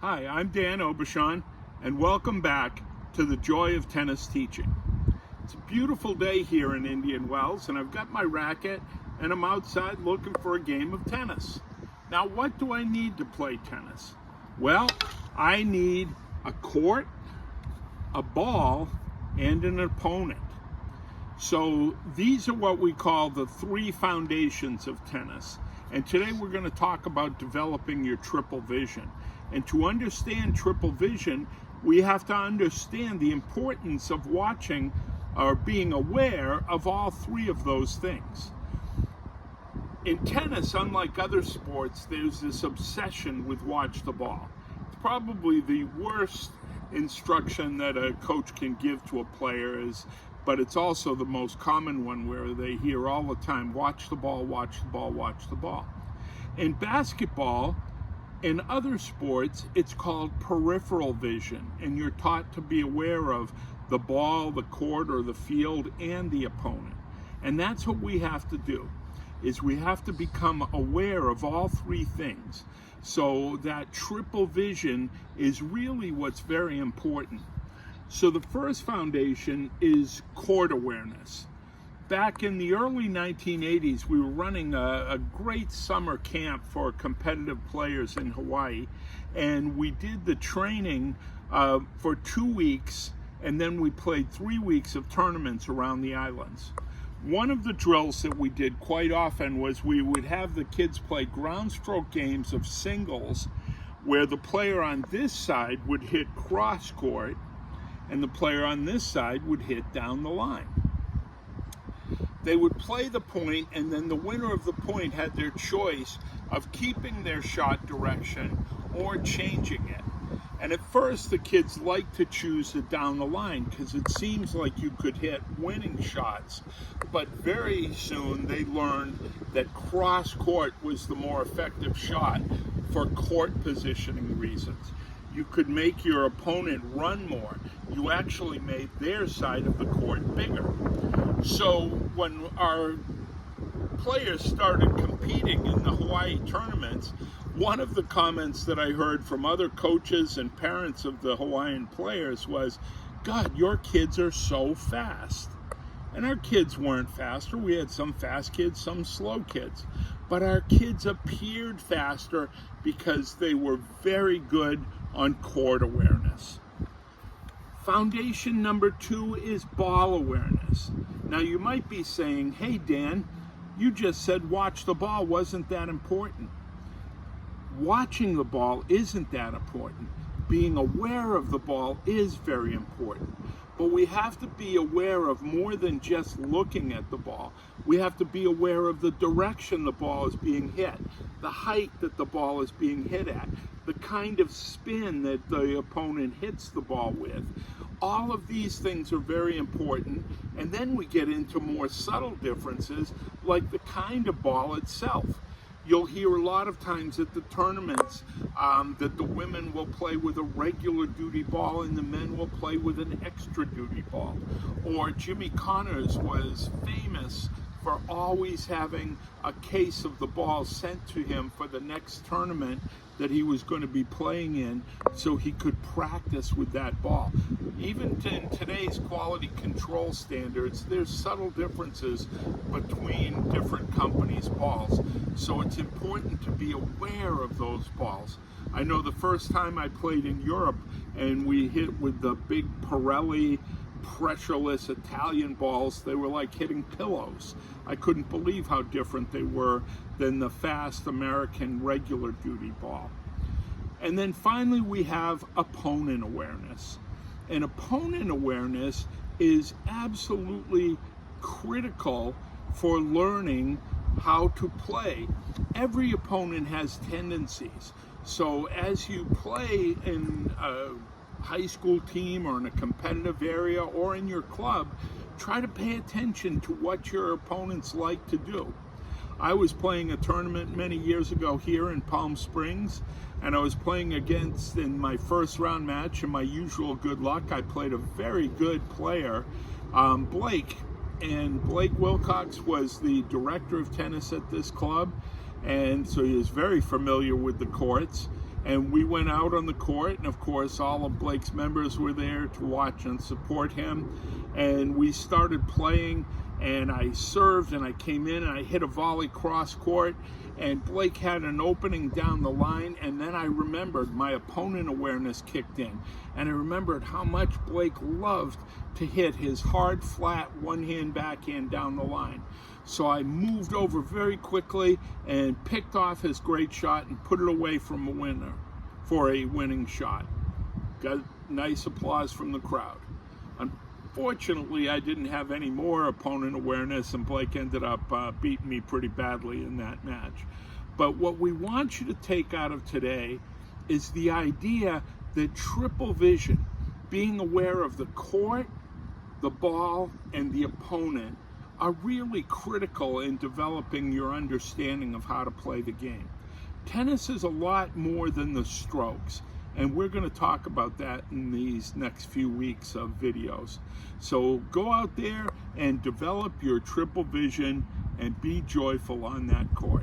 Hi, I'm Dan Aubuchon, and welcome back to the Joy of Tennis Teaching. It's a beautiful day here in Indian Wells, and I've got my racket, and I'm outside looking for a game of tennis. Now, what do I need to play tennis? Well, I need a court, a ball, and an opponent. So these are what we call the three foundations of tennis. And today we're going to talk about developing your triple vision. And to understand triple vision, we have to understand the importance of watching or being aware of all three of those things. In tennis, unlike other sports, there's this obsession with watch the ball. It's probably the worst instruction that a coach can give to a player but it's also the most common one where they hear all the time, watch the ball, watch the ball, watch the ball. In basketball, in other sports, it's called peripheral vision, and you're taught to be aware of the ball, the court, or the field, and the opponent. And that's what we have to do, is we have to become aware of all three things. So that triple vision is really what's very important. So the first foundation is court awareness. Back in the early 1980s, we were running a great summer camp for competitive players in Hawaii, and we did the training for 2 weeks, and then we played 3 weeks of tournaments around the islands. One of the drills that we did quite often was we would have the kids play ground stroke games of singles, where the player on this side would hit cross court, and the player on this side would hit down the line. They would play the point, and then the winner of the point had their choice of keeping their shot direction or changing it. And at first, the kids liked to choose the down the line because it seems like you could hit winning shots. But very soon, they learned that cross court was the more effective shot for court positioning reasons. You could make your opponent run more. You actually made their side of the court bigger. So when our players started competing in the Hawaii tournaments, one of the comments that I heard from other coaches and parents of the Hawaiian players was, "God, your kids are so fast." And our kids weren't faster. We had some fast kids, some slow kids. But our kids appeared faster because they were very good on court awareness. Foundation number 2 is ball awareness. Now you might be saying, "Hey Dan, you just said watch the ball. Wasn't that important?" Watching the ball isn't that important. Being aware of the ball is very important. But we have to be aware of more than just looking at the ball. We have to be aware of the direction the ball is being hit, the height that the ball is being hit at, the kind of spin that the opponent hits the ball with. All of these things are very important. And then we get into more subtle differences, like the kind of ball itself. You'll hear a lot of times at the tournaments that the women will play with a regular duty ball and the men will play with an extra duty ball. Or Jimmy Connors was famous for always having a case of the ball sent to him for the next tournament that he was going to be playing in so he could practice with that ball. Even in today's quality control standards, there's subtle differences between different companies' balls. So it's important to be aware of those balls. I know the first time I played in Europe and we hit with the big Pirelli pressureless Italian balls, they were like hitting pillows. I couldn't believe how different they were than the fast American regular duty ball. And then finally we have opponent awareness. And opponent awareness is absolutely critical for learning how to play. Every opponent has tendencies. So as you play in a high school team or in a competitive area or in your club, try to pay attention to what your opponents like to do. I was playing a tournament many years ago here in Palm Springs, and I was playing against, in my first round match, and my usual good luck, I played a very good player, Blake. And Blake Wilcox was the director of tennis at this club, and so he was very familiar with the courts. And we went out on the court, and of course all of Blake's members were there to watch and support him. And we started playing, and I served, and I came in and I hit a volley cross court, and Blake had an opening down the line. And then I remembered my opponent awareness kicked in, and I remembered how much Blake loved to hit his hard, flat, one-hand backhand down the line. So I moved over very quickly and picked off his great shot and put it away from a winner for a winning shot. Got nice applause from the crowd. Unfortunately, I didn't have any more opponent awareness, and Blake ended up beating me pretty badly in that match. But what we want you to take out of today is the idea that triple vision, being aware of the court, the ball, and the opponent, are really critical in developing your understanding of how to play the game. Tennis is a lot more than the strokes, and we're going to talk about that in these next few weeks of videos. So go out there and develop your triple vision and be joyful on that court.